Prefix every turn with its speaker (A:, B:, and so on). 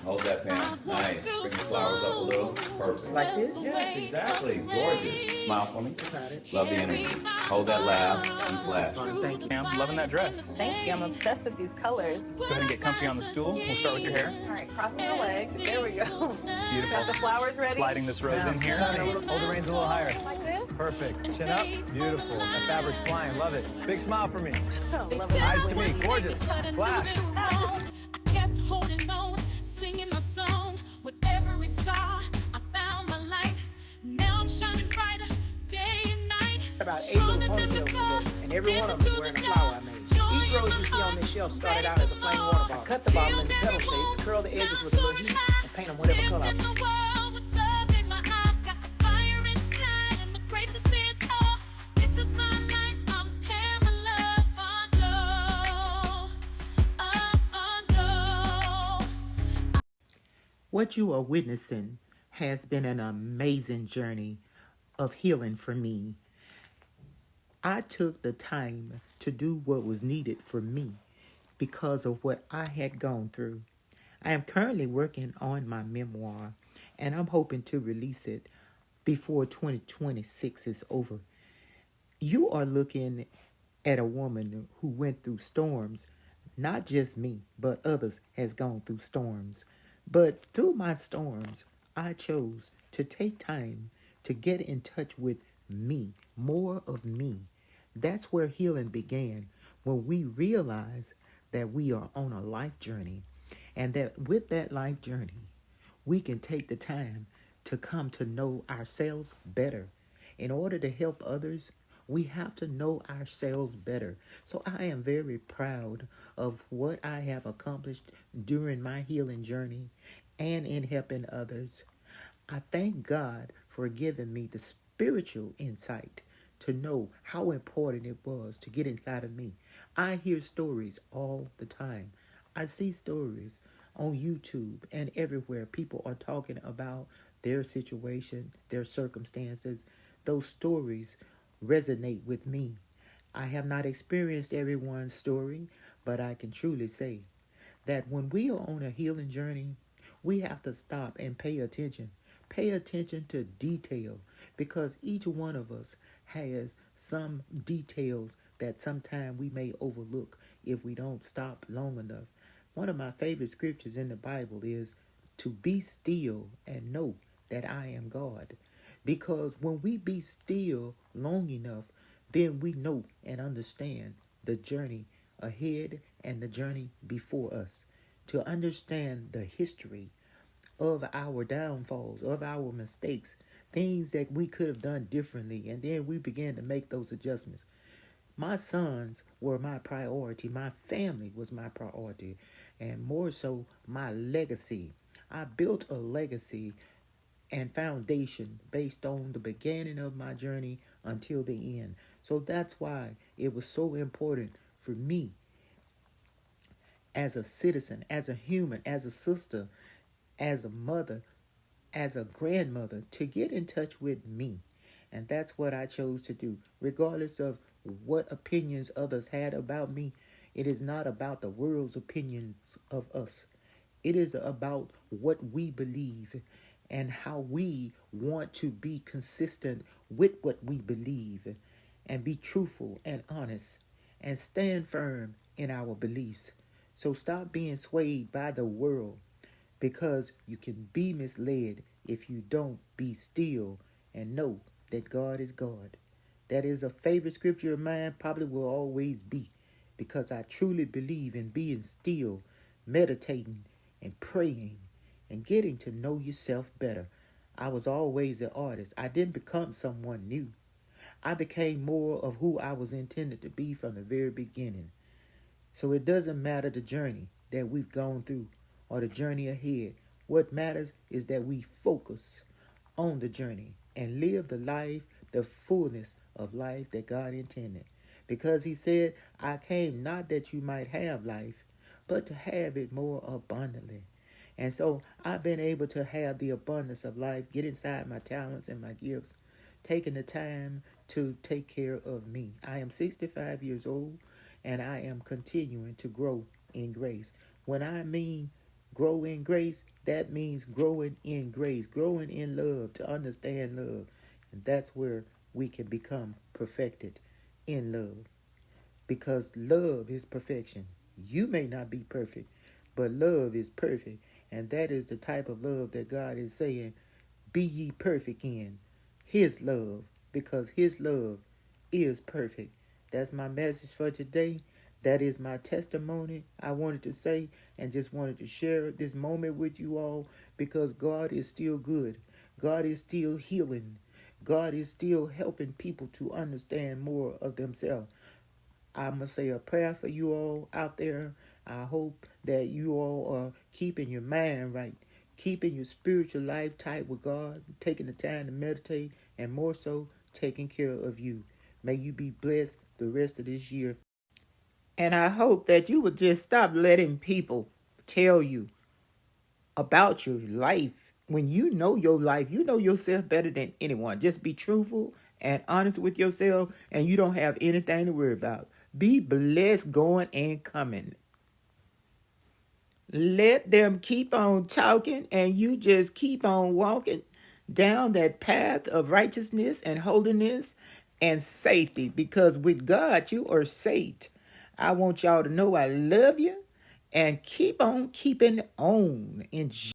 A: Hold that, Pam. Nice. Bring the flowers up a little. Perfect.
B: Like this?
A: Yes, exactly. Gorgeous. Smile for me.
B: Got it.
A: Love the energy. Hold that laugh and
B: This is
A: flash.
B: fun. Thank you.
C: Pam, loving that dress.
D: Thank you. I'm obsessed with these colors.
C: Go ahead and get comfy on the stool. We'll start with your hair.
D: All right, crossing the legs. There we go.
C: Beautiful.
D: Got the flowers ready.
C: Sliding this rose in here.
E: Hold the reins a little higher.
D: Like this.
E: Perfect. Chin up. Beautiful. That fabric's flying. Love it. Big smile for me.
D: Oh, love it.
E: Eyes to me. Gorgeous. Flash.
F: I kept holding on, singing my song with every star. I found my light. Now I'm shining brighter day and night.
B: About 8 little ponytails today, and every one of them is wearing a flower I made. Each rose you see on this shelf started out as a plain water bottle. I cut the bottle into petal shapes, curl the edges with a little heat, and paint them whatever color I want.
G: What you are witnessing has been an amazing journey of healing for me. I took the time to do what was needed for me because of what I had gone through. I am currently working on my memoir, and I'm hoping to release it before 2026 is over. You are looking at a woman who went through storms. Not just me, but others has gone through storms. But through my storms, I chose to take time to get in touch with me, more of me. That's where healing began, when we realize that we are on a life journey, and that with that life journey, we can take the time to come to know ourselves better. In order to help others, we have to know ourselves better. So I am very proud of what I have accomplished during my healing journey and in helping others. I thank God for giving me the spiritual insight to know how important it was to get inside of me. I hear stories all the time. I see stories on YouTube and everywhere. People are talking about their situation, their circumstances. Those stories resonate with me. I have not experienced everyone's story, but I can truly say that when we are on a healing journey, we have to stop and pay attention. Pay attention to detail, because each one of us has some details that sometimes we may overlook if we don't stop long enough. One of my favorite scriptures in the Bible is to be still and know that I am God. Because when we be still long enough, then we know and understand the journey ahead and the journey before us. To understand the history of our downfalls, of our mistakes, things that we could have done differently, and then we began to make those adjustments. My sons were my priority. My family was my priority, and more so, my legacy. I built a legacy and foundation based on the beginning of my journey until the end. So that's why it was so important for me as a citizen, as a human, as a sister, as a mother, as a grandmother, to get in touch with me. And that's what I chose to do. Regardless of what opinions others had about me, it is not about the world's opinions of us. It is about what we believe and how we want to be consistent with what we believe, and be truthful and honest and stand firm in our beliefs. So stop being swayed by the world, because you can be misled if you don't be still and know that God is God. That is a favorite scripture of mine, probably will always be, because I truly believe in being still, meditating and praying and getting to know yourself better. I was always an artist. I didn't become someone new. I became more of who I was intended to be from the very beginning. So it doesn't matter the journey that we've gone through or the journey ahead. What matters is that we focus on the journey and live the life, the fullness of life that God intended. Because he said, I came not that you might have life, but to have it more abundantly. And so I've been able to have the abundance of life, get inside my talents and my gifts, taking the time to take care of me. I am 65 years old, and I am continuing to grow in grace. When I mean Grow in grace, that means growing in grace, growing in love, to understand love. And that's where we can become perfected in love. Because love is perfection. You may not be perfect, but love is perfect. And that is the type of love that God is saying, be ye perfect in His love, because His love is perfect. That's my message for today. That is my testimony I wanted to say, and just wanted to share this moment with you all, because God is still good. God is still healing. God is still helping people to understand more of themselves. I'm going to say a prayer for you all out there. I hope that you all are keeping your mind right, keeping your spiritual life tight with God, taking the time to meditate, and more so, taking care of you. May you be blessed the rest of this year. And I hope that you would just stop letting people tell you about your life. When you know your life, you know yourself better than anyone. Just be truthful and honest with yourself, and you don't have anything to worry about. Be blessed going and coming. Let them keep on talking, and you just keep on walking down that path of righteousness and holiness and safety, because with God you are saved. I want y'all to know I love you, and keep on keeping on in